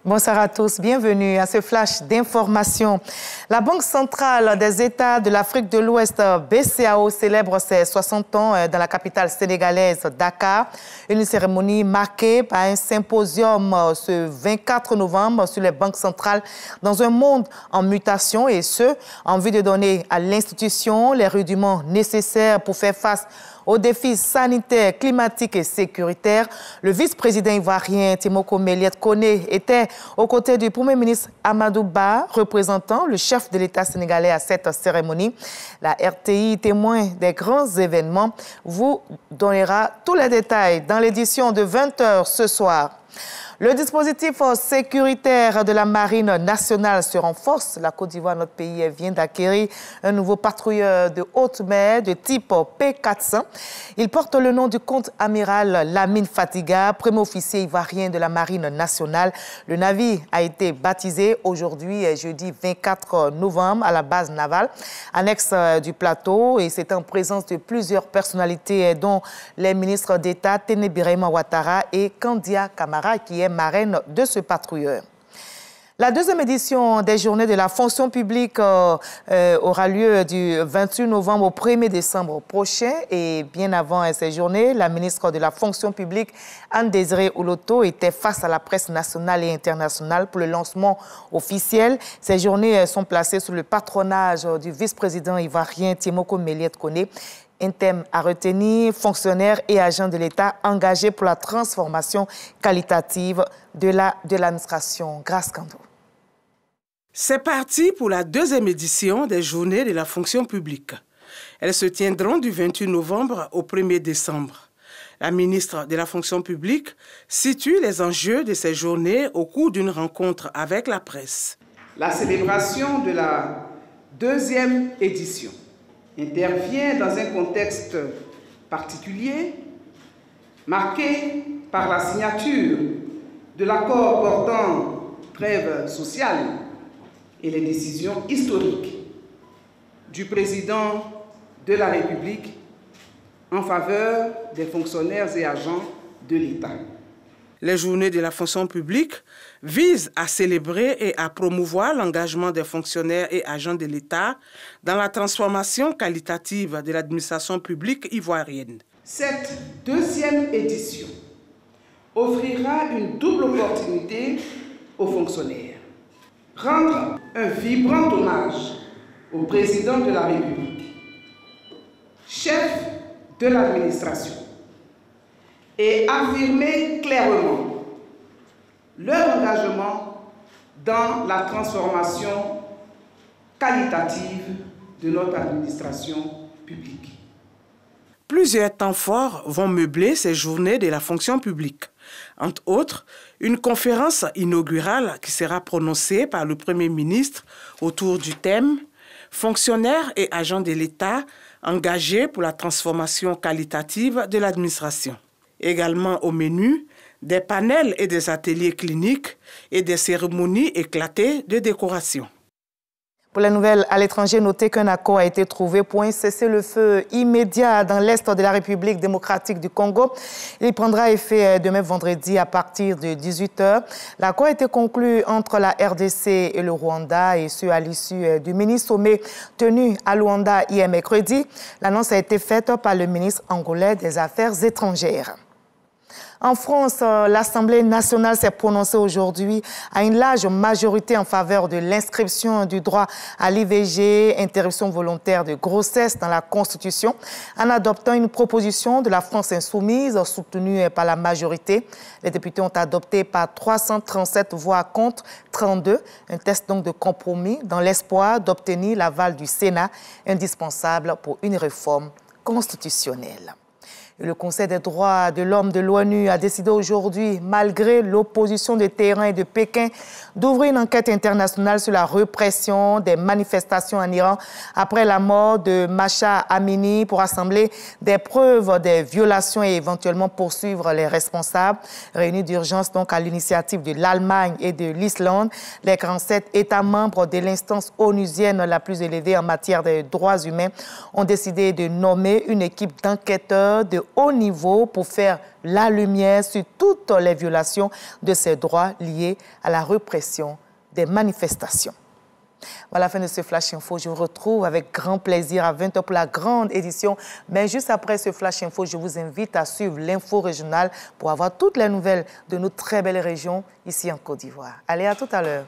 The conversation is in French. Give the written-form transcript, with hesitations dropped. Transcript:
Bonsoir à tous, bienvenue à ce flash d'information. La Banque centrale des États de l'Afrique de l'Ouest, BCAO, célèbre ses 60 ans dans la capitale sénégalaise, Dakar. Une cérémonie marquée par un symposium ce 24 novembre sur les banques centrales dans un monde en mutation et ce, en vue de donner à l'institution les rudiments nécessaires pour faire face aux défis sanitaires, climatiques et sécuritaires. Le vice-président ivoirien Timoko Méliès Koné était aux côtés du Premier ministre Amadou Ba, représentant le chef de l'État sénégalais à cette cérémonie. La RTI, témoin des grands événements, vous donnera tous les détails dans l'édition de 20h ce soir. Le dispositif sécuritaire de la Marine nationale se renforce. La Côte d'Ivoire, notre pays, vient d'acquérir un nouveau patrouilleur de haute mer de type P400. Il porte le nom du contre-amiral Lamine Fatiga, premier officier ivoirien de la Marine nationale. Le navire a été baptisé aujourd'hui, jeudi 24 novembre, à la base navale, annexe du plateau. Et c'est en présence de plusieurs personnalités, dont les ministres d'État Téné Birahima Ouattara et Kandia Camara, qui est marraine de ce patrouilleur. La deuxième édition des Journées de la fonction publique aura lieu du 28 novembre au 1er décembre prochain. Et bien avant ces journées, la ministre de la fonction publique, Anne-Désirée Oloto, était face à la presse nationale et internationale pour le lancement officiel. Ces journées sont placées sous le patronage du vice-président ivoirien Timoko Méliès Koné. Un thème à retenir, fonctionnaires et agents de l'État engagés pour la transformation qualitative de l'administration. Grâce Kando. C'est parti pour la deuxième édition des Journées de la fonction publique. Elles se tiendront du 28 novembre au 1er décembre. La ministre de la fonction publique situe les enjeux de ces journées au cours d'une rencontre avec la presse. La célébration de la deuxième édition intervient dans un contexte particulier, marqué par la signature de l'accord portant trêve sociale et les décisions historiques du président de la République en faveur des fonctionnaires et agents de l'État. Les Journées de la fonction publique visent à célébrer et à promouvoir l'engagement des fonctionnaires et agents de l'État dans la transformation qualitative de l'administration publique ivoirienne. Cette deuxième édition offrira une double opportunité aux fonctionnaires. Rendre un vibrant hommage au président de la République, chef de l'administration, et affirmer clairement leur engagement dans la transformation qualitative de notre administration publique. Plusieurs temps forts vont meubler ces journées de la fonction publique. Entre autres, une conférence inaugurale qui sera prononcée par le Premier ministre autour du thème « Fonctionnaires et agents de l'État engagés pour la transformation qualitative de l'administration ». Également au menu, des panels et des ateliers cliniques et des cérémonies éclatées de décoration. Pour les nouvelles à l'étranger, notez qu'un accord a été trouvé pour un cessez-le-feu immédiat dans l'est de la République démocratique du Congo. Il prendra effet demain vendredi à partir de 18h. L'accord a été conclu entre la RDC et le Rwanda et ce à l'issue du mini-sommet tenu à Luanda hier mercredi. L'annonce a été faite par le ministre angolais des Affaires étrangères. En France, l'Assemblée nationale s'est prononcée aujourd'hui à une large majorité en faveur de l'inscription du droit à l'IVG, interruption volontaire de grossesse dans la Constitution, en adoptant une proposition de la France insoumise soutenue par la majorité. Les députés ont adopté par 337 voix contre 32, un texte donc de compromis dans l'espoir d'obtenir l'aval du Sénat, indispensable pour une réforme constitutionnelle. Le Conseil des droits de l'homme de l'ONU a décidé aujourd'hui, malgré l'opposition de Téhéran et de Pékin, d'ouvrir une enquête internationale sur la répression des manifestations en Iran après la mort de Mahsa Amini pour assembler des preuves des violations et éventuellement poursuivre les responsables. Réunis d'urgence donc à l'initiative de l'Allemagne et de l'Islande, les 47 États membres de l'instance onusienne la plus élevée en matière de droits humains ont décidé de nommer une équipe d'enquêteurs de haut niveau pour faire la lumière sur toutes les violations de ces droits liés à la répression des manifestations. Voilà la fin de ce Flash Info. Je vous retrouve avec grand plaisir à 20h pour la grande édition. Mais juste après ce Flash Info, je vous invite à suivre l'info régionale pour avoir toutes les nouvelles de nos très belles régions ici en Côte d'Ivoire. Allez, à tout à l'heure.